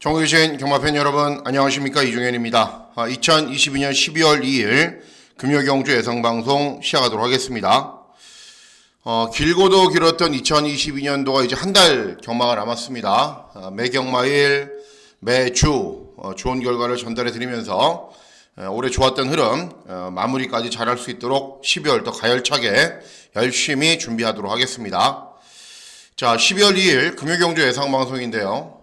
전국에 경마팬 여러분 안녕하십니까, 이종현입니다. 2022년 12월 2일 금요경주 예상방송 시작하도록 하겠습니다. 길고도 길었던 2022년도가 이제 한 달 경마가 남았습니다. 매 경마일 매주 좋은 결과를 전달해 드리면서 올해 좋았던 흐름 마무리까지 잘할 수 있도록 12월 더 가열차게 열심히 준비하도록 하겠습니다. 자, 12월 2일 금요경주 예상방송인데요.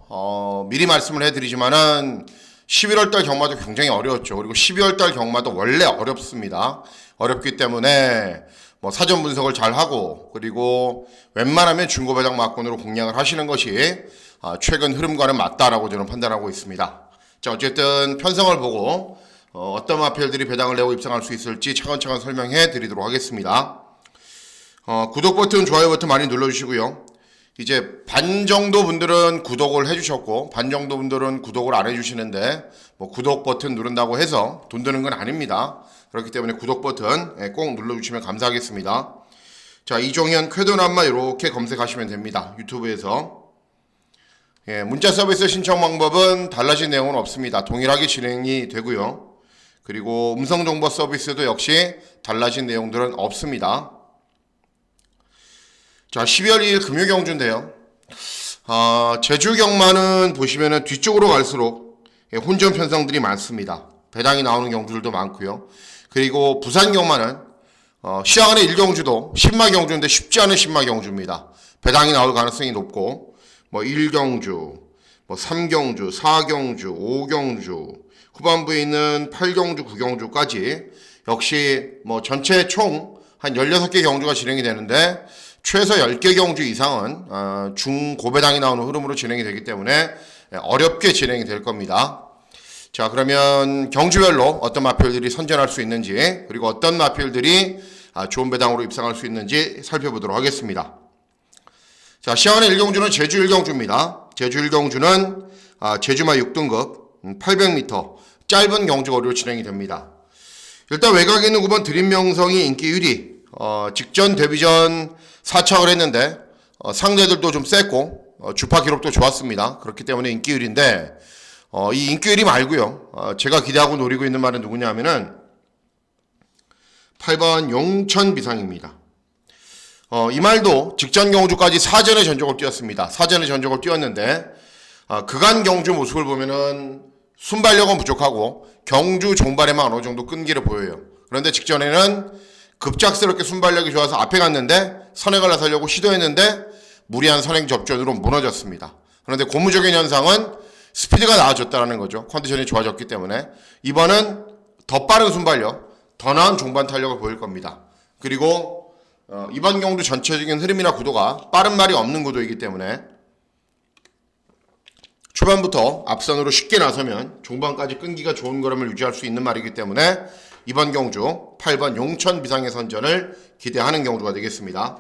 미리 말씀을 해드리지만은 11월달 경마도 굉장히 어려웠죠. 그리고 12월달 경마도 원래 어렵습니다. 어렵기 때문에 사전 분석을 잘 하고, 그리고 웬만하면 중고배당 막권으로 공략을 하시는 것이 최근 흐름과는 맞다라고 저는 판단하고 있습니다. 자, 어쨌든 편성을 보고 어떤 마필들이 배당을 내고 입상할 수 있을지 차근차근 설명해 드리도록 하겠습니다. 구독 버튼, 좋아요 버튼 많이 눌러주시고요. 이제 반 정도 분들은 구독을 해주셨고 반 정도 분들은 구독을 안 해주시는데 구독 버튼 누른다고 해서 돈 드는 건 아닙니다. 그렇기 때문에 구독 버튼 꼭 눌러주시면 감사하겠습니다. 자, 이종현 쾌도남마 이렇게 검색하시면 됩니다. 유튜브에서. 문자 서비스 신청 방법은 달라진 내용은 없습니다. 동일하게 진행이 되고요. 그리고 음성정보 서비스도 역시 달라진 내용들은 없습니다. 자, 12월 2일 금요경주인데요. 제주 경마는 보시면은 뒤쪽으로 갈수록 혼전 편성들이 많습니다. 배당이 나오는 경주들도 많고요. 그리고 부산 경마는 시장안의 1경주도 신마 경주인데 쉽지 않은 신마 경주입니다. 배당이 나올 가능성이 높고 1경주, 3경주, 4경주, 5경주, 후반부에 있는 8경주, 9경주까지 역시 전체 총 한 16개 경주가 진행이 되는데 최소 10개 경주 이상은 중고배당이 나오는 흐름으로 진행이 되기 때문에 어렵게 진행이 될 겁니다. 자, 그러면 경주별로 어떤 마필들이 선전할 수 있는지, 그리고 어떤 마필들이 좋은 배당으로 입상할 수 있는지 살펴보도록 하겠습니다. 자, 시장안의 1경주는 제주 1경주입니다. 제주 1경주는 제주마 6등급 800m 짧은 경주 거리로 진행이 됩니다. 일단 외곽에 있는 9번 드림명성이 인기 1위, 직전 데뷔전 4착을 했는데 상대들도 좀 셌고 주파 기록도 좋았습니다. 그렇기 때문에 인기 1위인데 이 인기 1위 말고요, 제가 기대하고 노리고 있는 말은 누구냐 하면은 8번 용천 비상입니다. 이 말도 직전 경주까지 사전의 전적을 뛰었습니다. 사전의 전적을 뛰었는데 그간 경주 모습을 보면은 순발력은 부족하고 경주 종발에만 어느 정도 끈기를 보여요. 그런데 직전에는 급작스럽게 순발력이 좋아서 앞에 갔는데 선행을 나서려고 시도했는데 무리한 선행 접전으로 무너졌습니다. 그런데 고무적인 현상은 스피드가 나아졌다는 거죠. 컨디션이 좋아졌기 때문에 이번은 더 빠른 순발력, 더 나은 종반 탄력을 보일 겁니다. 그리고 이번 경주 전체적인 흐름이나 구도가 빠른 말이 없는 구도이기 때문에 초반부터 앞선으로 쉽게 나서면 종반까지 끈기가 좋은 걸음을 유지할 수 있는 말이기 때문에 이번 경주 8번 용천 비상의 선전을 기대하는 경주가 되겠습니다.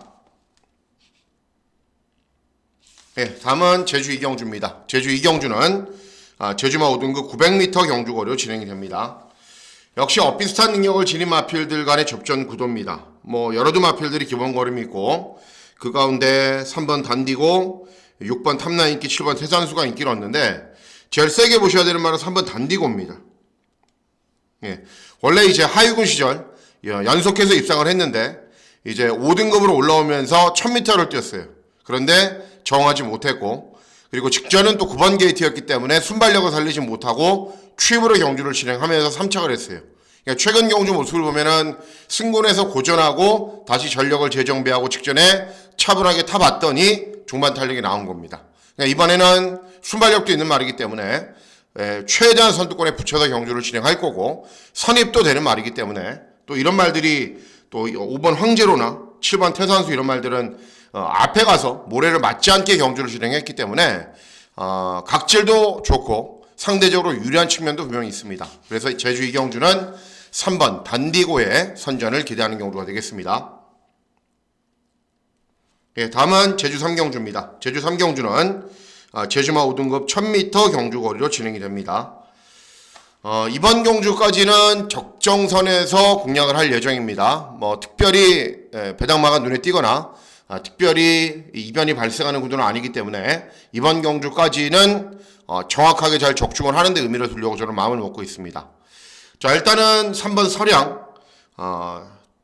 다음은 제주 2경주입니다. 제주 2경주는 제주마 5등급 900m 경주거리로 진행이 됩니다. 역시 엇비슷한 능력을 지닌 마필들 간의 접전 구도입니다. 여러 마필들이 기본 걸음이 있고 그 가운데 3번 단디고 6번 탐나 인기, 7번 태산수가 인기를 얻는데 제일 세게 보셔야 되는 말은 3번 단디고입니다. 원래 이제 하위군 시절 연속해서 입상을 했는데 이제 5등급으로 올라오면서 1000m를 뛰었어요. 그런데 정하지 못했고, 그리고 직전은 또 9번 게이트였기 때문에 순발력을 살리지 못하고 취입으로 경주를 진행하면서 3착을 했어요. 그러니까 최근 경주 모습을 보면은 승군에서 고전하고 다시 전력을 재정비하고 직전에 차분하게 타봤더니 중반 탄력이 나온 겁니다. 그러니까 이번에는 순발력도 있는 말이기 때문에 최대한 선두권에 붙여서 경주를 진행할 거고 선입도 되는 말이기 때문에 또 이런 말들이 또 5번 황제로나 7번 태산수 이런 말들은 앞에 가서 모래를 맞지 않게 경주를 진행했기 때문에 각질도 좋고 상대적으로 유리한 측면도 분명히 있습니다. 그래서 제주 2경주는 3번 단디고의 선전을 기대하는 경우가 되겠습니다. 다음은 제주 3경주입니다. 제주 3경주는 제주마 5등급 1000m 경주거리로 진행이 됩니다. 이번 경주까지는 적정선에서 공략을 할 예정입니다. 특별히 배당마가 눈에 띄거나 특별히 이변이 발생하는 구도는 아니기 때문에 이번 경주까지는 정확하게 잘 적중을 하는 데 의미를 두려고 저는 마음을 먹고 있습니다. 자, 일단은 3번 서량,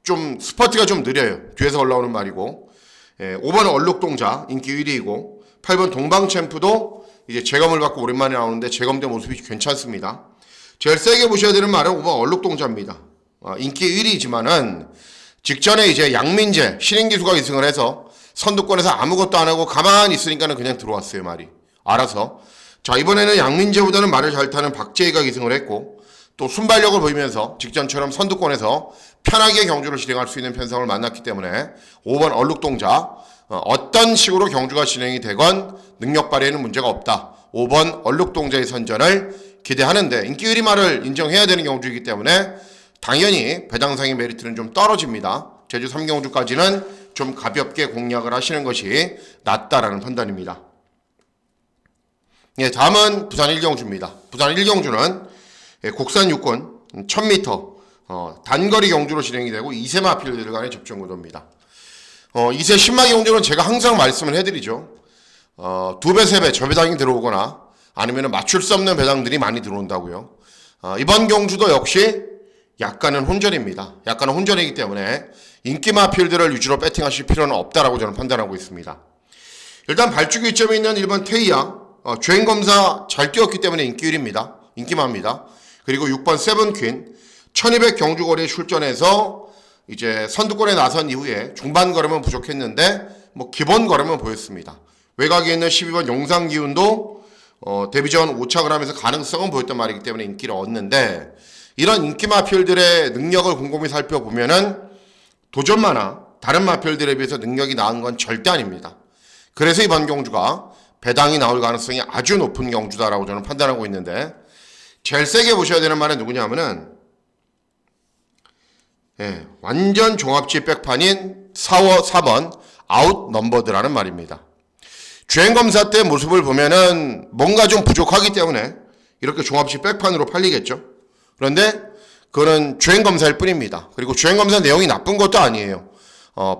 좀 스퍼트가 좀 느려요. 뒤에서 올라오는 말이고, 5번 얼룩동자 인기 1위이고, 8번 동방챔프도 이제 재검을 받고 오랜만에 나오는데 재검된 모습이 괜찮습니다. 제일 세게 보셔야 되는 말은 5번 얼룩동자입니다. 인기 1위지만은 직전에 이제 양민재, 신인기수가 2승을 해서 선두권에서 아무것도 안 하고 가만히 있으니까는 그냥 들어왔어요, 말이. 알아서. 자, 이번에는 양민재보다는 말을 잘 타는 박재희가 2승을 했고, 또 순발력을 보이면서 직전처럼 선두권에서 편하게 경주를 진행할 수 있는 편성을 만났기 때문에 5번 얼룩동자, 어떤 식으로 경주가 진행이 되건 능력 발휘에는 문제가 없다. 5번 얼룩동자의 선전을 기대하는데, 인기 1위 말을 인정해야 되는 경주이기 때문에 당연히 배당상의 메리트는 좀 떨어집니다. 제주 3경주까지는 좀 가볍게 공략을 하시는 것이 낫다라는 판단입니다. 예, 다음은 부산 1경주입니다. 부산 1경주는 국산 육군 1000m 단거리 경주로 진행이 되고 2세 마필들 간의 접전 구도입니다. 2세 10마기 경주는 제가 항상 말씀을 해드리죠. 2배, 3배 저배당이 들어오거나 아니면 맞출 수 없는 배당들이 많이 들어온다고요. 이번 경주도 역시 약간은 혼전입니다. 약간은 혼전이기 때문에 인기 마필들을 위주로 배팅하실 필요는 없다라고 저는 판단하고 있습니다. 일단 발주기 위점에 있는 1번 테이야, 주행검사 잘 뛰었기 때문에 인기 1위입니다. 인기마입니다. 그리고 6번 세븐퀸 1200 경주거리에 출전해서 이제 선두권에 나선 이후에 중반 걸음은 부족했는데 뭐 기본 걸음은 보였습니다. 외곽에 있는 12번 용상기운도 데뷔전 5착을 하면서 가능성은 보였단 말이기 때문에 인기를 얻는데, 이런 인기 마필들의 능력을 곰곰이 살펴보면은 도전마나 다른 마필들에 비해서 능력이 나은 건 절대 아닙니다. 그래서 이번 경주가 배당이 나올 가능성이 아주 높은 경주다라고 저는 판단하고 있는데, 제일 세게 보셔야 되는 말은 누구냐면은 완전 종합지 백판인 4번 아웃 넘버드라는 말입니다. 주행검사 때 모습을 보면은 뭔가 좀 부족하기 때문에 이렇게 종합지 백판으로 팔리겠죠. 그런데 그거는 주행검사일 뿐입니다. 그리고 주행검사 내용이 나쁜 것도 아니에요.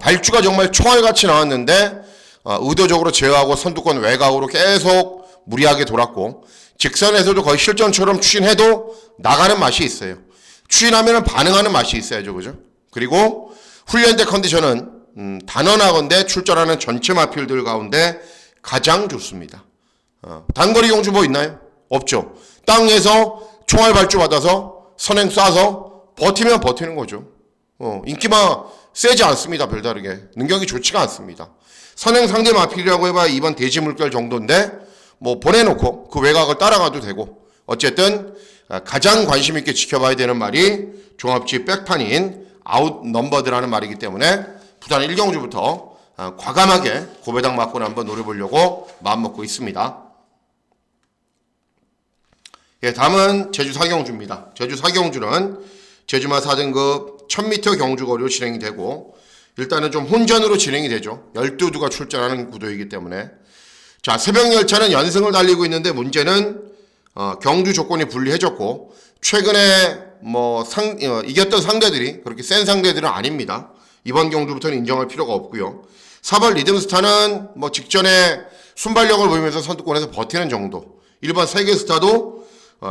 발주가 정말 총알같이 나왔는데 의도적으로 제어하고 선두권 외곽으로 계속 무리하게 돌았고, 직선에서도 거의 실전처럼 추진해도 나가는 맛이 있어요. 추진하면 반응하는 맛이 있어야죠. 그죠? 그리고 훈련대 컨디션은 단언하건대 출전하는 전체 마필들 가운데 가장 좋습니다. 단거리 경주 뭐 있나요? 없죠. 땅에서 총알 발주 받아서 선행 쏴서 버티면 버티는 거죠. 인기마 세지 않습니다. 별다르게. 능력이 좋지가 않습니다. 선행 상대 마필이라고 해봐야 이번 대지 물결 정도인데 뭐 보내놓고 그 외곽을 따라가도 되고, 어쨌든 가장 관심 있게 지켜봐야 되는 말이 종합지 백판인 아웃 넘버드라는 말이기 때문에 부산 1경주부터 과감하게 고배당 맞고는 한번 노려보려고 마음먹고 있습니다. 예, 다음은 제주 4경주입니다. 제주 4경주는 제주마 4등급 1000m 경주거리로 진행이 되고, 일단은 좀 혼전으로 진행이 되죠. 12두가 출전하는 구도이기 때문에. 자, 새벽 열차는 연승을 달리고 있는데 문제는 경주 조건이 불리해졌고, 최근에 이겼던 상대들이 그렇게 센 상대들은 아닙니다. 이번 경주부터는 인정할 필요가 없고요. 4번 리듬스타는 뭐 직전에 순발력을 보이면서 선두권에서 버티는 정도. 1번 세계스타도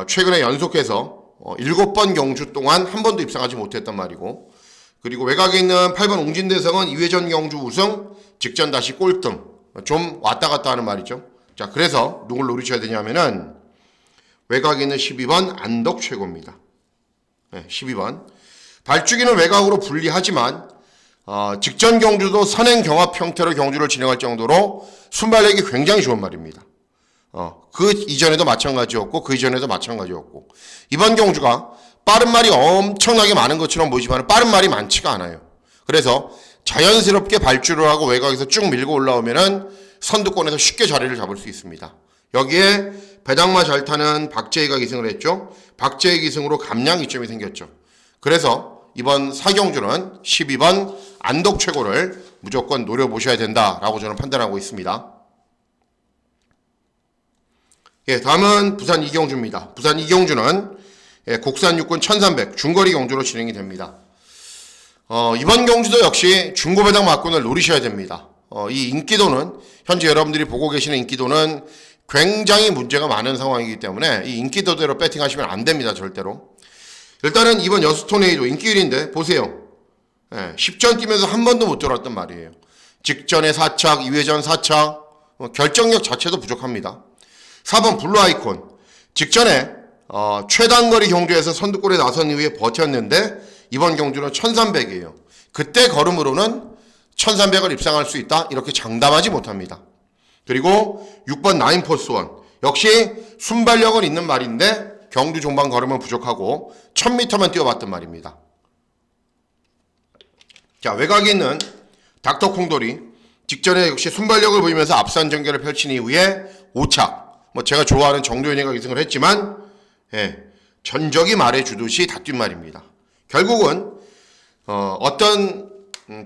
최근에 연속해서 7번 경주 동안 한 번도 입상하지 못했단 말이고, 그리고 외곽에 있는 8번 웅진대성은 2회전 경주 우승, 직전 다시 꼴등, 좀 왔다 갔다 하는 말이죠. 자, 그래서 누굴 노리셔야 되냐면은 외곽에 있는 12번 안덕 최고입니다. 12번. 발주기는 외곽으로 불리하지만 직전 경주도 선행 경합 형태로 경주를 진행할 정도로 순발력이 굉장히 좋은 말입니다. 그 이전에도 마찬가지였고 그 이전에도 마찬가지였고, 이번 경주가 빠른 말이 엄청나게 많은 것처럼 보이지만 빠른 말이 많지가 않아요. 그래서 자연스럽게 발주를 하고 외곽에서 쭉 밀고 올라오면은 선두권에서 쉽게 자리를 잡을 수 있습니다. 여기에 배당마 잘 타는 박재희가 기승을 했죠. 박재희 기승으로 감량 이점이 생겼죠. 그래서 이번 4경주는 12번 안덕 최고를 무조건 노려보셔야 된다라고 저는 판단하고 있습니다. 예, 다음은 부산 2경주입니다. 부산 2경주는 국산 육군 1300 중거리 경주로 진행이 됩니다. 이번 경주도 역시 중고배당 막군을 노리셔야 됩니다. 이 인기도는 현재 여러분들이 보고 계시는 인기도는 굉장히 문제가 많은 상황이기 때문에 이 인기도대로 배팅하시면 안 됩니다. 절대로. 일단은 이번 여수토네이도 인기 1위인데 보세요. 10전 뛰면서 한 번도 못 들어왔단 말이에요. 직전에 4착, 2회전 4착, 결정력 자체도 부족합니다. 4번 블루 아이콘. 직전에 최단거리 경주에서 선두골에 나선 이후에 버텼는데 이번 경주는 1300이에요. 그때 걸음으로는 1300을 입상할 수 있다. 이렇게 장담하지 못합니다. 그리고 6번 나인포스원. 역시 순발력은 있는 말인데 경주 종반 걸음은 부족하고 1000m만 뛰어봤단 말입니다. 자, 외곽에 있는 닥터 콩돌이. 직전에 역시 순발력을 보이면서 앞선 전개를 펼친 이후에 5착. 제가 좋아하는 정도현이가 우승을 했지만 전적이 말해주듯이 다 뛴 말입니다. 결국은 어떤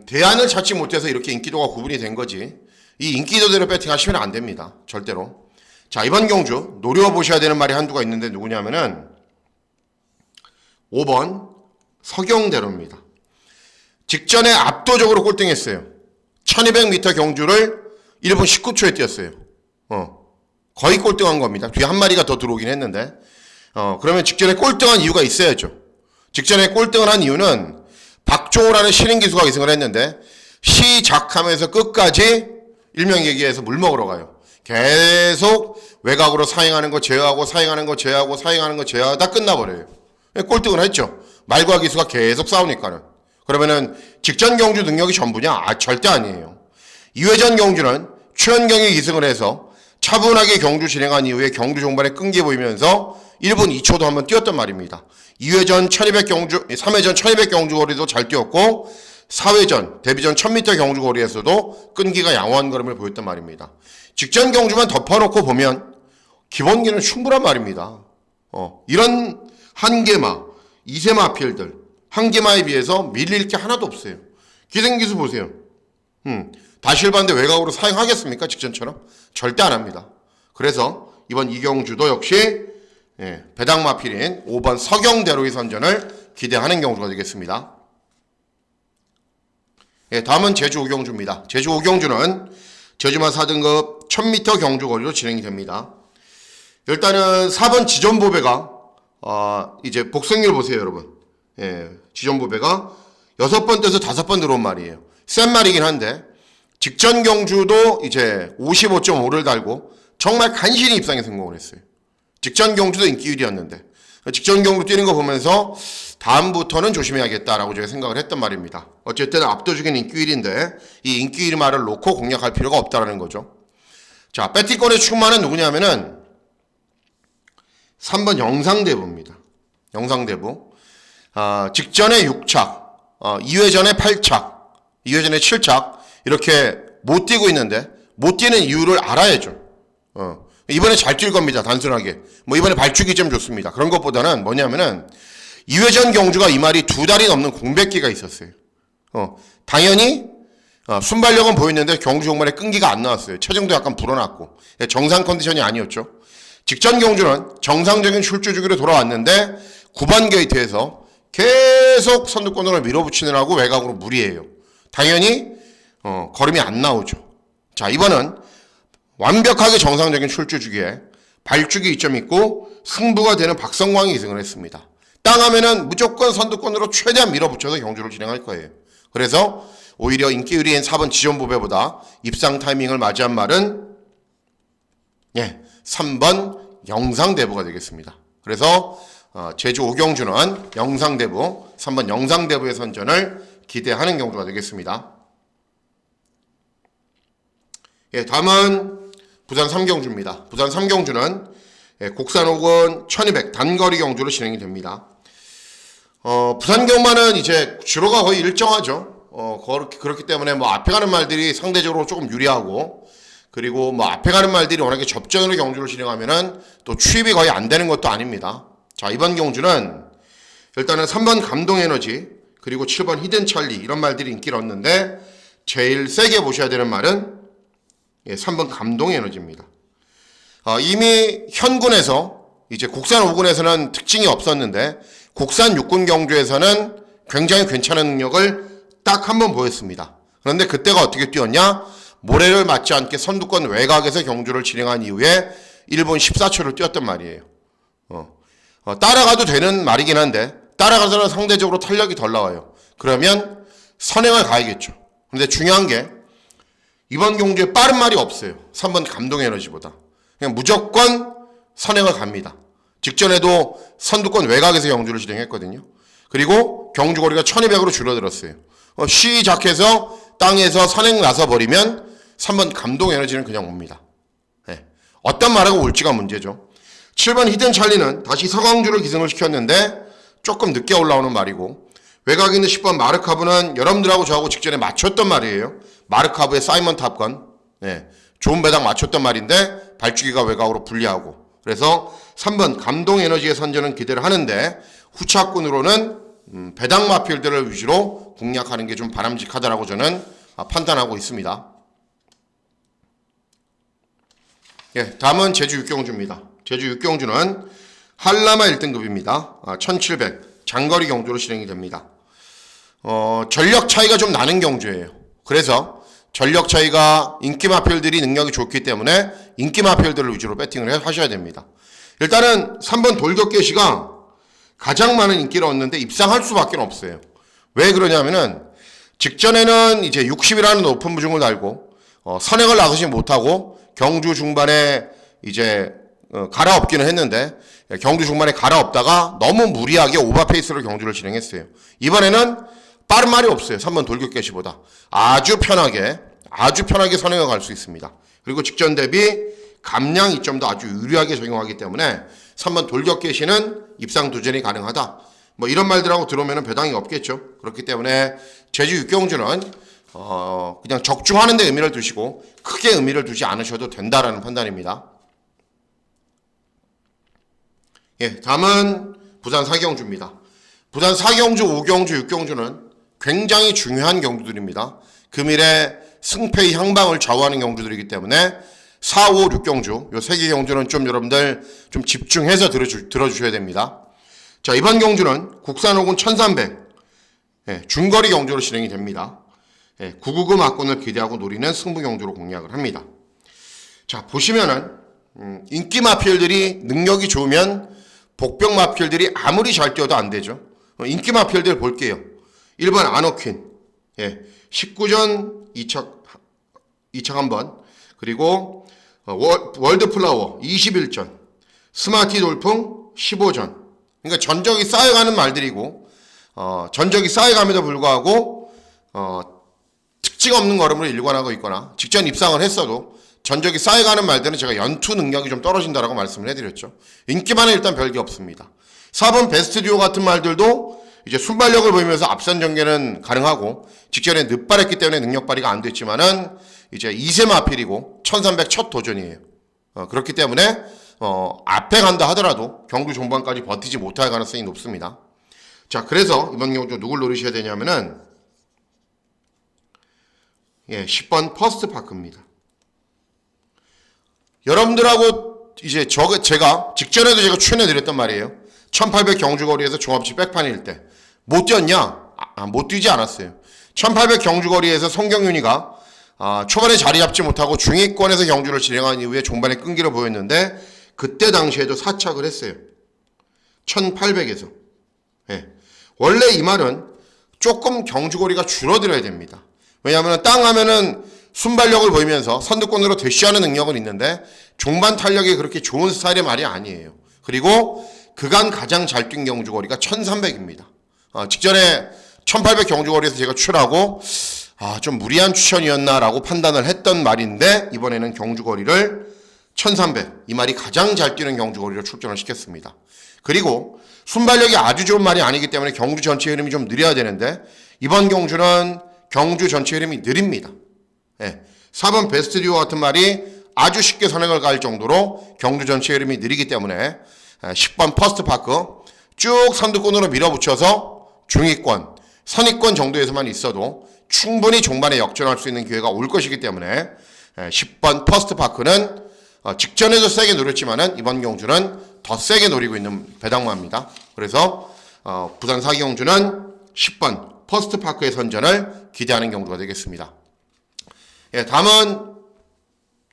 대안을 찾지 못해서 이렇게 인기도가 구분이 된 거지 이 인기도대로 배팅하시면 안 됩니다. 절대로. 자, 이번 경주 노려보셔야 되는 말이 한두가 있는데 누구냐면은 5번 서경대로입니다. 직전에 압도적으로 꼴등했어요. 1200m 경주를 1분 19초에 뛰었어요. 거의 꼴등한 겁니다. 뒤에 한 마리가 더 들어오긴 했는데 그러면 직전에 꼴등한 이유가 있어야죠. 직전에 꼴등을 한 이유는 박종호라는 신인 기수가 우승을 했는데 시작하면서 끝까지 일명 얘기해서 물 먹으러 가요. 계속 외곽으로 사행하는 거 제어하고 사행하는 거 제어하고 사행하는 거 제어하다 끝나버려요. 꼴등을 했죠. 말과 기수가 계속 싸우니까는. 그러면은 직전 경주 능력이 전부냐? 절대 아니에요. 2회전 경주는 최현경이 2승을 해서 차분하게 경주 진행한 이후에 경주 종반에 끈기 보이면서 1분 2초도 한번 뛰었단 말입니다. 2회전 1200 경주, 3회전 1200 경주 거리도 잘 뛰었고 4회전 데뷔전 1000m 경주 거리에서도 끈기가 양호한 걸음을 보였단 말입니다. 직전 경주만 덮어놓고 보면 기본기는 충분한 말입니다. 이런 한계마, 이세마 필들 한계마에 비해서 밀릴 게 하나도 없어요. 기생기수 보세요. 다실반대 외곽으로 사용하겠습니까? 직전처럼? 절대 안 합니다. 그래서 이번 이경주도 역시 배당마필인 5번 서경대로의 선전을 기대하는 경주가 되겠습니다. 다음은 제주 오경주입니다. 제주 오경주는 제주마 4등급 1000m 경주 거리로 진행이 됩니다. 일단은 4번 지존보배가 이제 복승률 보세요, 여러분. 지존보배가 6번 떼서 5번 들어온 말이에요. 센 말이긴 한데 직전 경주도 이제 55.5를 달고 정말 간신히 입상에 성공을 했어요. 직전 경주도 인기 1위였는데 직전 경주 뛰는 거 보면서 다음부터는 조심해야겠다라고 제가 생각을 했단 말입니다. 어쨌든 압도적인 인기 1위인데 이 인기 1위 말을 놓고 공략할 필요가 없다라는 거죠. 자, 배팅권의 충만은 누구냐면은 3번 영상대부입니다. 영상대부. 직전에 6착, 2회전에 8착, 2회전에 7착 이렇게 못 뛰고 있는데 못 뛰는 이유를 알아야죠. 이번에 잘 뛸 겁니다. 단순하게. 이번에 발축이 좀 좋습니다. 그런 것보다는 뭐냐면은 2회전 경주가 이 말이 2달이 넘는 공백기가 있었어요. 당연히 순발력은 보였는데 경주 종반에 끈기가 안 나왔어요. 체중도 약간 불어났고 정상 컨디션이 아니었죠. 직전 경주는 정상적인 출주 주기로 돌아왔는데 9번 게이트에서 계속 선두권으로 밀어붙이느라고 외곽으로 무리해요. 당연히 걸음이 안 나오죠. 자, 이번은 완벽하게 정상적인 출주 주기에 발주기 2점 있고 승부가 되는 박성광이 2승을 했습니다. 땅하면은 무조건 선두권으로 최대한 밀어붙여서 경주를 진행할 거예요. 그래서 오히려 인기 1위인 4번 지존보배보다 입상 타이밍을 맞이한 말은 3번 영상대부가 되겠습니다. 그래서 제주 오경주는 영상대부, 3번 영상대부의 선전을 기대하는 경주가 되겠습니다. 다음은 부산 3경주입니다. 부산 3경주는 곡산 5군 1200 단거리 경주로 진행이 됩니다. 부산 경마는 이제 주로가 거의 일정하죠. 그렇기 때문에 앞에 가는 말들이 상대적으로 조금 유리하고 그리고 앞에 가는 말들이 워낙에 접전으로 경주를 진행하면은 또 추입이 거의 안 되는 것도 아닙니다. 자, 이번 경주는 일단은 3번 감동에너지 그리고 7번 히든찰리 이런 말들이 인기를 얻는데 제일 세게 보셔야 되는 말은 3번 감동에너지입니다. 이미 현군에서 이제 국산 5군에서는 특징이 없었는데 국산 6군 경주에서는 굉장히 괜찮은 능력을 딱 한 번 보였습니다. 그런데 그때가 어떻게 뛰었냐? 모래를 맞지 않게 선두권 외곽에서 경주를 진행한 이후에 1분 14초를 뛰었단 말이에요. 따라가도 되는 말이긴 한데 따라가서는 상대적으로 탄력이 덜 나와요. 그러면 선행을 가야겠죠. 근데 중요한 게 이번 경주에 빠른 말이 없어요. 3번 감동에너지보다. 그냥 무조건 선행을 갑니다. 직전에도 선두권 외곽에서 경주를 진행했거든요. 그리고 경주거리가 1200으로 줄어들었어요. 시작해서 땅에서 선행 나서버리면 3번 감동에너지는 그냥 옵니다. 네. 어떤 말하고 올지가 문제죠. 7번 히든찰리는 다시 서강주를 기승을 시켰는데 조금 늦게 올라오는 말이고, 외곽에 있는 10번 마르카브는 여러분들하고 저하고 직전에 맞췄던 말이에요. 마르카브의 사이먼 탑건. 네. 좋은 배당 맞췄던 말인데 발주기가 외곽으로 불리하고, 그래서 3번 감동에너지의 선전은 기대를 하는데 후차권으로는 배당 마필들을 위주로 공략하는 게 좀 바람직하다라고 저는 판단하고 있습니다. 예, 다음은 제주 육경주입니다. 제주 육경주는 한라마 1등급입니다. 1700 장거리 경주로 진행이 됩니다. 전력 차이가 좀 나는 경주예요. 그래서 전력 차이가 인기 마필들이 능력이 좋기 때문에 인기 마필들을 위주로 배팅을 하셔야 됩니다. 일단은 3번 돌격개시가 가장 많은 인기를 얻는데 입상할 수밖에 없어요. 왜 그러냐면은 직전에는 이제 60이라는 높은 부중을 달고 선행을 나서지 못하고 경주 중반에 이제 갈아엎기는 했는데 경주 중반에 갈아엎다가 너무 무리하게 오버페이스로 경주를 진행했어요. 이번에는 빠른 말이 없어요. 3번 돌격개시보다 아주 편하게 선행을 갈 수 있습니다. 그리고 직전 대비 감량 이점도 아주 유리하게 적용하기 때문에 3번 돌격개시는 입상 도전이 가능하다. 뭐 이런 말들하고 들어오면 배당이 없겠죠. 그렇기 때문에 제주 육경주는 그냥 적중하는 데 의미를 두시고 크게 의미를 두지 않으셔도 된다라는 판단입니다. 예, 다음은 부산 사경주입니다. 부산 사경주, 오경주, 육경주는 굉장히 중요한 경주들입니다. 금일의 승패의 향방을 좌우하는 경주들이기 때문에 4, 5, 6경주 요 3개 경주는 좀 여러분들 좀 집중해서 들어주셔야 됩니다. 자, 이번 경주는 국산호군 1300 중거리 경주로 진행이 됩니다. 999 막군을 기대하고 노리는 승부 경주로 공략을 합니다. 자, 보시면은 인기 마필들이 능력이 좋으면 복병 마필들이 아무리 잘 뛰어도 안 되죠. 인기 마필들 볼게요. 1번 아노퀸 19전 2척 1번, 그리고 월드플라워 21전, 스마티 돌풍 15전. 그러니까 전적이 쌓여가는 말들이고 전적이 쌓여감에도 불구하고 특징 없는 걸음으로 일관하고 있거나 직전 입상을 했어도 전적이 쌓여가는 말들은 제가 연투 능력이 좀 떨어진다라고 말씀을 해드렸죠. 인기만은 일단 별게 없습니다. 4번 베스트 듀오 같은 말들도 이제 순발력을 보이면서 앞선 전개는 가능하고 직전에 늦발했기 때문에 능력 발휘가 안 됐지만은 이제 2세 마필이고 1300 첫 도전이에요. 그렇기 때문에 앞에 간다 하더라도 경주 종반까지 버티지 못할 가능성이 높습니다. 자, 그래서 이번 경주 누굴 노리셔야 되냐면은 10번 퍼스트 파크입니다. 여러분들하고 이제 제가 직전에도 제가 추천해드렸단 말이에요. 1800 경주거리에서 종합치 백판일 때 못 뛰었냐? 못 뛰지 않았어요. 1800 경주거리에서 송경윤이가 초반에 자리 잡지 못하고 중위권에서 경주를 진행한 이후에 종반에 끈기를 보였는데 그때 당시에도 사착을 했어요. 1800에서. 원래 이 말은 조금 경주거리가 줄어들어야 됩니다. 왜냐하면 땅 하면은 순발력을 보이면서 선두권으로 대쉬하는 능력은 있는데 종반 탄력이 그렇게 좋은 스타일의 말이 아니에요. 그리고 그간 가장 잘 뛴 경주거리가 1300입니다. 직전에 1800 경주거리에서 제가 추천하고 좀 무리한 추천이었나라고 판단을 했던 말인데 이번에는 경주거리를 1300, 이 말이 가장 잘 뛰는 경주거리로 출전을 시켰습니다. 그리고 순발력이 아주 좋은 말이 아니기 때문에 경주 전체 흐름이 좀 느려야 되는데 이번 경주는 경주 전체 흐름이 느립니다. 4번 베스트 듀오 같은 말이 아주 쉽게 선행을 갈 정도로 경주 전체 흐름이 느리기 때문에 10번 퍼스트 파크 쭉 선두권으로 밀어붙여서 중위권, 선위권 정도에서만 있어도 충분히 종반에 역전할 수 있는 기회가 올 것이기 때문에 10번 퍼스트 파크는 직전에도 세게 노렸지만은 이번 경주는 더 세게 노리고 있는 배당마입니다. 그래서 부산 사기경주는 10번 퍼스트파크의 선전을 기대하는 경주가 되겠습니다. 예, 다음은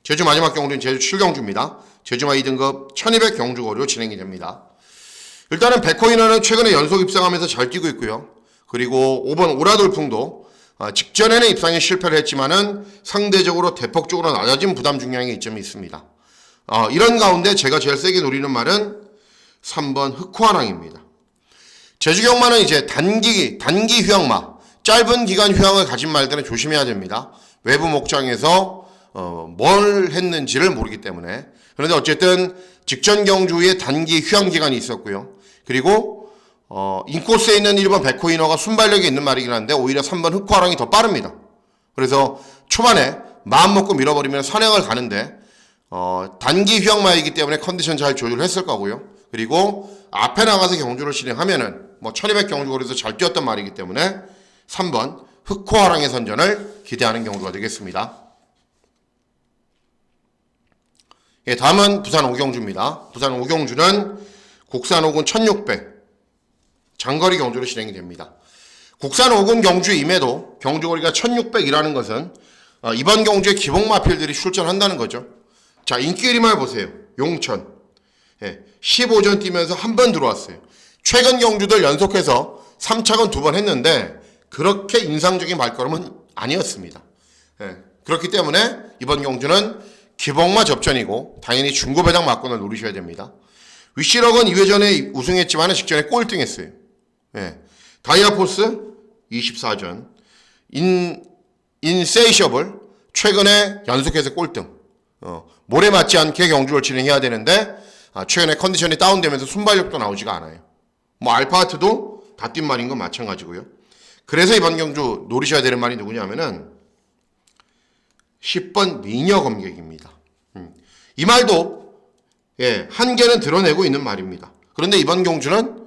제주 마지막 경주는 제주 7경주입니다. 제주마 2등급 1200 경주거리로 진행이 됩니다. 일단은 백호인어는 최근에 연속 입상하면서 잘 뛰고 있고요. 그리고 5번 오라돌풍도 직전에는 입상에 실패를 했지만은 상대적으로 대폭적으로 낮아진 부담 중량의 이점이 있습니다. 이런 가운데 제가 제일 세게 노리는 말은 3번 흑화랑입니다. 제주경마는 이제 단기 휴양마, 짧은 기간 휴양을 가진 말들은 조심해야 됩니다. 외부 목장에서 뭘 했는지를 모르기 때문에. 그런데 어쨌든 직전 경주에 단기 휴양 기간이 있었고요. 그리고 인코스에 있는 1번 백호인어가 순발력이 있는 말이긴 한데 오히려 3번 흑화랑이 더 빠릅니다. 그래서 초반에 마음 먹고 밀어버리면 선행을 가는데 단기 휴양마이기 때문에 컨디션 잘 조절했을 거고요. 그리고 앞에 나가서 경주를 진행하면은 1200 경주거리에서 잘 뛰었던 말이기 때문에 3번 흑화랑의 선전을 기대하는 경주가 되겠습니다. 예, 다음은 부산 5경주입니다. 부산 5경주는 국산 5군 1600 장거리 경주로 진행이 됩니다. 국산 5군 경주임에도 경주거리가 1600이라는 것은 이번 경주에 기복마필들이 출전한다는 거죠. 자, 인기리만 보세요. 용천 15전 뛰면서 한 번 들어왔어요. 최근 경주들 연속해서 3착은 2번 했는데 그렇게 인상적인 발걸음은 아니었습니다. 그렇기 때문에 이번 경주는 기복마 접전이고 당연히 중고배당 막권을 노리셔야 됩니다. 위시럭은 2회전에 우승했지만 직전에 꼴등했어요. 다이아포스 24전, 인세이셔블 최근에 연속해서 꼴등. 모래 맞지 않게 경주를 진행해야 되는데 최근에 컨디션이 다운되면서 순발력도 나오지가 않아요. 알파하트도 다 뛴 말인 건 마찬가지고요. 그래서 이번 경주 노리셔야 되는 말이 누구냐면은 10번 미녀 검객입니다. 이 말도 한계는 드러내고 있는 말입니다. 그런데 이번 경주는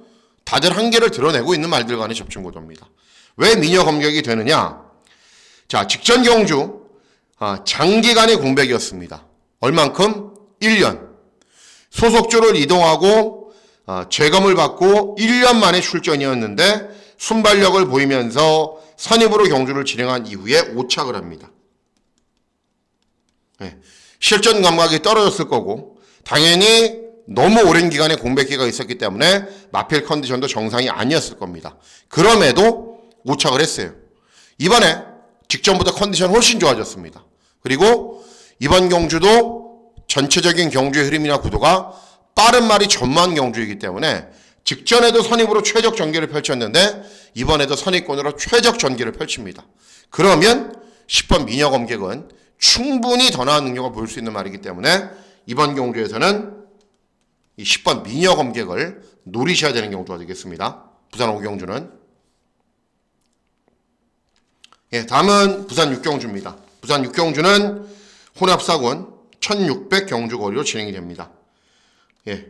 다들 한계를 드러내고 있는 말들 간의 접전 구도입니다. 왜 미녀 검객이 되느냐? 자, 직전 경주 장기간의 공백이었습니다. 얼만큼? 1년. 소속주를 이동하고 재검을 받고 1년 만에 출전이었는데 순발력을 보이면서 선입으로 경주를 진행한 이후에 오착을 합니다. 실전 감각이 떨어졌을 거고 당연히 너무 오랜 기간의 공백기가 있었기 때문에 마필 컨디션도 정상이 아니었을 겁니다. 그럼에도 오착을 했어요. 이번에 직전보다 컨디션 훨씬 좋아졌습니다. 그리고 이번 경주도 전체적인 경주의 흐름이나 구도가 빠른 말이 전무한 경주이기 때문에 직전에도 선입으로 최적 전개를 펼쳤는데 이번에도 선입권으로 최적 전개를 펼칩니다. 그러면 10번 미녀 검객은 충분히 더 나은 능력을 보일 수 있는 말이기 때문에 이번 경주에서는 이 10번 미녀 검객을 노리셔야 되는 경주가 되겠습니다. 부산 5경주는. 다음은 부산 6경주입니다. 부산 6경주는 혼합사군 1600 경주거리로 진행이 됩니다.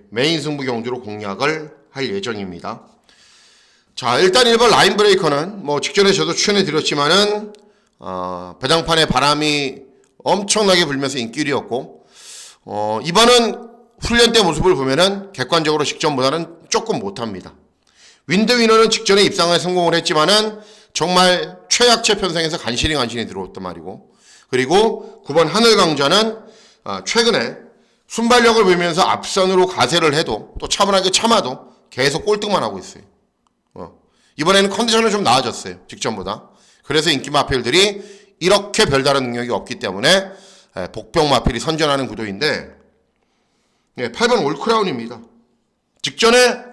메인 승부 경주로 공략을 할 예정입니다. 자, 일단 1번 라인 브레이커는 직전에 저도 추천해 드렸지만은 배당판에 바람이 엄청나게 불면서 인기리였고 이번은 훈련 때 모습을 보면은 객관적으로 직전보다는 조금 못합니다. 윈드위너는 직전에 입상에 성공을 했지만은 정말 최약체 편성에서 간신히 들어왔단 말이고, 그리고 9번 하늘강자는 최근에 순발력을 보이면서 앞선으로 가세를 해도 또 차분하게 참아도 계속 꼴등만 하고 있어요. 이번에는 컨디션은 좀 나아졌어요. 직전보다. 그래서 인기 마필들이 이렇게 별다른 능력이 없기 때문에 복병 마필이 선전하는 구도인데 8번 올크라운입니다. 직전에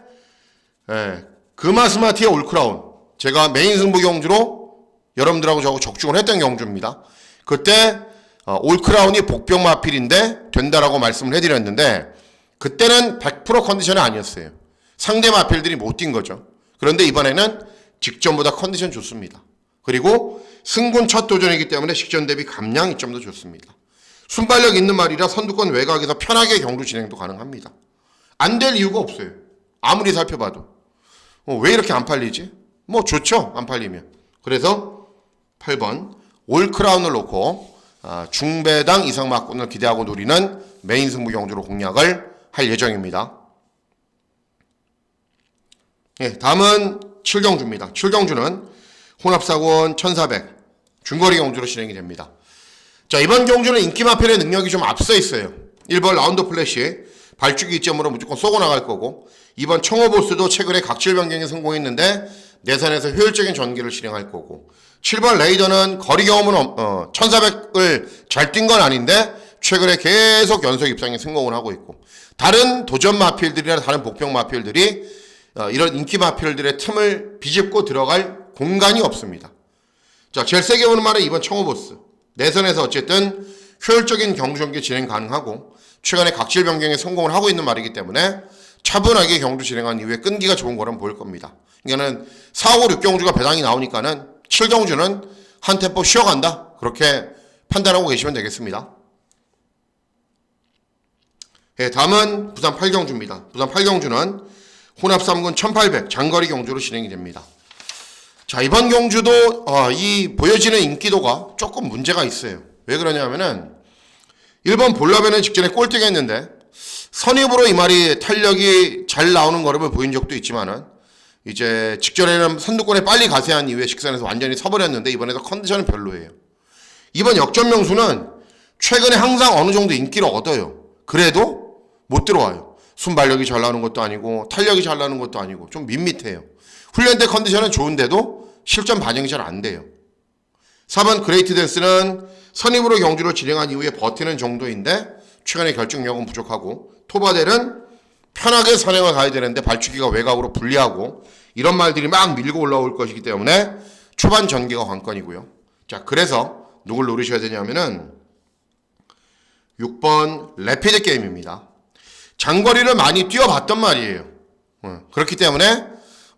금아스마티의 올크라운, 제가 메인 승부 경주로 여러분들하고 저하고 적중을 했던 경주입니다. 그때 올크라운이 복병 마필인데 된다라고 말씀을 해드렸는데 그때는 100% 컨디션이 아니었어요. 상대 마필들이 못 뛴 거죠. 그런데 이번에는 직전보다 컨디션 좋습니다. 그리고 승군 첫 도전이기 때문에 직전 대비 감량 이점도 좋습니다. 순발력 있는 말이라 선두권 외곽에서 편하게 경주 진행도 가능합니다. 안 될 이유가 없어요. 아무리 살펴봐도. 왜 이렇게 안 팔리지? 좋죠. 안 팔리면. 그래서 8번 올크라운을 놓고 중배당 이상 막권을 기대하고 노리는 메인 승부 경주로 공략을 할 예정입니다. 다음은 7경주입니다. 7경주는 혼합사군 1400 중거리 경주로 진행이 됩니다. 자, 이번 경주는 인기마필의 능력이 좀 앞서 있어요. 1번 라운드 플래시 발주기 이점으로 무조건 쏘고 나갈 거고, 2번 청어보스도 최근에 각질 변경에 성공했는데 내선에서 효율적인 전기를 진행할 거고, 7번 레이더는 거리 경험은 1400을 잘 뛴 건 아닌데 최근에 계속 연속 입상에 성공을 하고 있고, 다른 도전 마필들이나 다른 복병 마필들이 이런 인기 마필들의 틈을 비집고 들어갈 공간이 없습니다. 자, 제일 세게 오는 말은 이번 청어보스. 내선에서 어쨌든 효율적인 경주 전개 진행 가능하고 최근에 각질 변경에 성공을 하고 있는 말이기 때문에 차분하게 경주 진행한 이후에 끈기가 좋은 거라면 보일 겁니다. 그러니까는 4, 5, 6경주가 배당이 나오니까는 7경주는 한 템포 쉬어간다. 그렇게 판단하고 계시면 되겠습니다. 예, 다음은 부산 8경주입니다. 부산 8경주는 혼합 3군 1800 장거리 경주로 진행이 됩니다. 자, 이번 경주도 이 보여지는 인기도가 조금 문제가 있어요. 왜 그러냐면은 1번 볼라베는 직전에 꼴등 했는데 선입으로 이 말이 탄력이 잘 나오는 걸음을 보인 적도 있지만은 이제 직전에는 선두권에 빨리 가세한 이후에 직선에서 완전히 서버렸는데 이번에도 컨디션은 별로예요. 이번 역전 명수는 최근에 항상 어느 정도 인기를 얻어요. 그래도 못 들어와요. 순발력이 잘 나오는 것도 아니고 탄력이 잘 나오는 것도 아니고 좀 밋밋해요. 훈련 때 컨디션은 좋은데도 실전 반영이 잘 안 돼요. 4번 그레이트 댄스는 선입으로 경주를 진행한 이후에 버티는 정도인데 최근에 결정력은 부족하고, 토바델은 편하게 선행을 가야 되는데 발주기가 외곽으로 불리하고 이런 말들이 막 밀고 올라올 것이기 때문에 초반 전개가 관건이고요. 자, 그래서 누굴 노리셔야 되냐면은 6번 레피드 게임입니다. 장거리를 많이 뛰어봤단 말이에요. 그렇기 때문에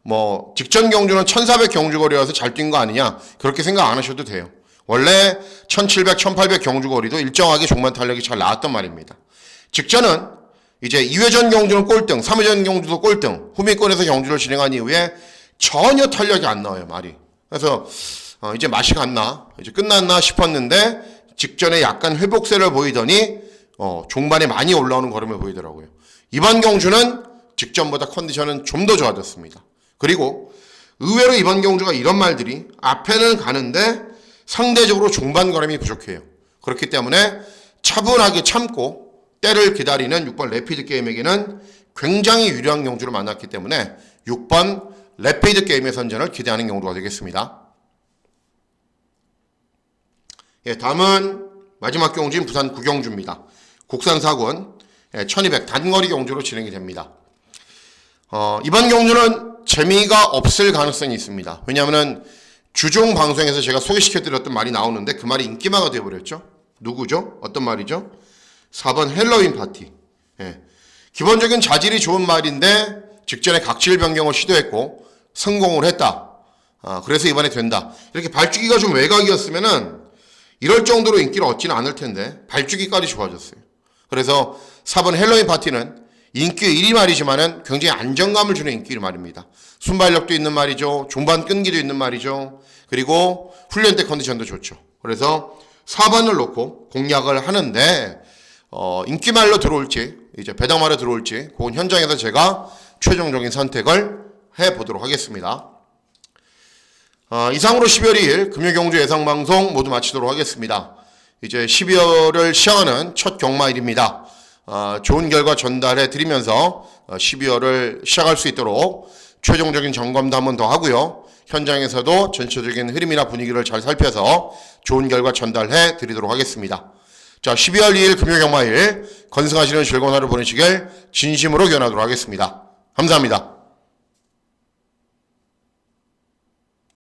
뭐 직전 경주는 1400 경주거리여서 잘 뛴 거 아니냐 그렇게 생각 안 하셔도 돼요. 원래 1700, 1800 경주거리도 일정하게 종반 탄력이 잘 나왔단 말입니다. 직전은 이제 2회전 경주는 꼴등, 3회전 경주도 꼴등, 후미권에서 경주를 진행한 이후에 전혀 탄력이 안 나와요, 말이. 그래서 이제 맛이 갔나, 이제 끝났나 싶었는데 직전에 약간 회복세를 보이더니 종반에 많이 올라오는 걸음을 보이더라고요. 이번 경주는 직전보다 컨디션은 좀 더 좋아졌습니다. 그리고 의외로 이번 경주가 이런 말들이 앞에는 가는데 상대적으로 종반 걸음이 부족해요. 그렇기 때문에 차분하게 참고 때를 기다리는 6번 레피드 게임에게는 굉장히 유리한 경주를 만났기 때문에 6번 레피드 게임의 선전을 기대하는 경주가 되겠습니다. 예, 다음은 마지막 경주인 부산 9경주입니다. 국산 4군 1200 단거리 경주로 진행이 됩니다. 이번 경주는 재미가 없을 가능성이 있습니다. 왜냐하면 주종 방송에서 제가 소개시켜드렸던 말이 나오는데 그 말이 인기마가 되어버렸죠. 누구죠? 어떤 말이죠? 4번 헬로윈 파티. 예. 기본적인 자질이 좋은 말인데 직전에 각질 변경을 시도했고 성공을 했다. 그래서 이번에 된다. 이렇게 발주기가 좀 외곽이었으면은 이럴 정도로 인기를 얻지는 않을 텐데 발주기까지 좋아졌어요. 그래서 4번 헬로윈 파티는 인기 1위 말이지만은 굉장히 안정감을 주는 인기 말입니다. 순발력도 있는 말이죠. 종반 끈기도 있는 말이죠. 그리고 훈련 때 컨디션도 좋죠. 그래서 4번을 놓고 공략을 하는데 인기말로 들어올지 이제 배당말로 들어올지 그건 현장에서 제가 최종적인 선택을 해보도록 하겠습니다. 이상으로 12월 2일 금요경주 예상방송 모두 마치도록 하겠습니다. 이제 12월을 시작하는 첫 경마일입니다. 좋은 결과 전달해 드리면서 12월을 시작할 수 있도록 최종적인 점검도 한 번 더 하고요. 현장에서도 전체적인 흐름이나 분위기를 잘 살펴서 좋은 결과 전달해 드리도록 하겠습니다. 자, 12월 2일 금요경마일 건승하시는 즐거운 하루 보내시길 진심으로 기원하도록 하겠습니다. 감사합니다.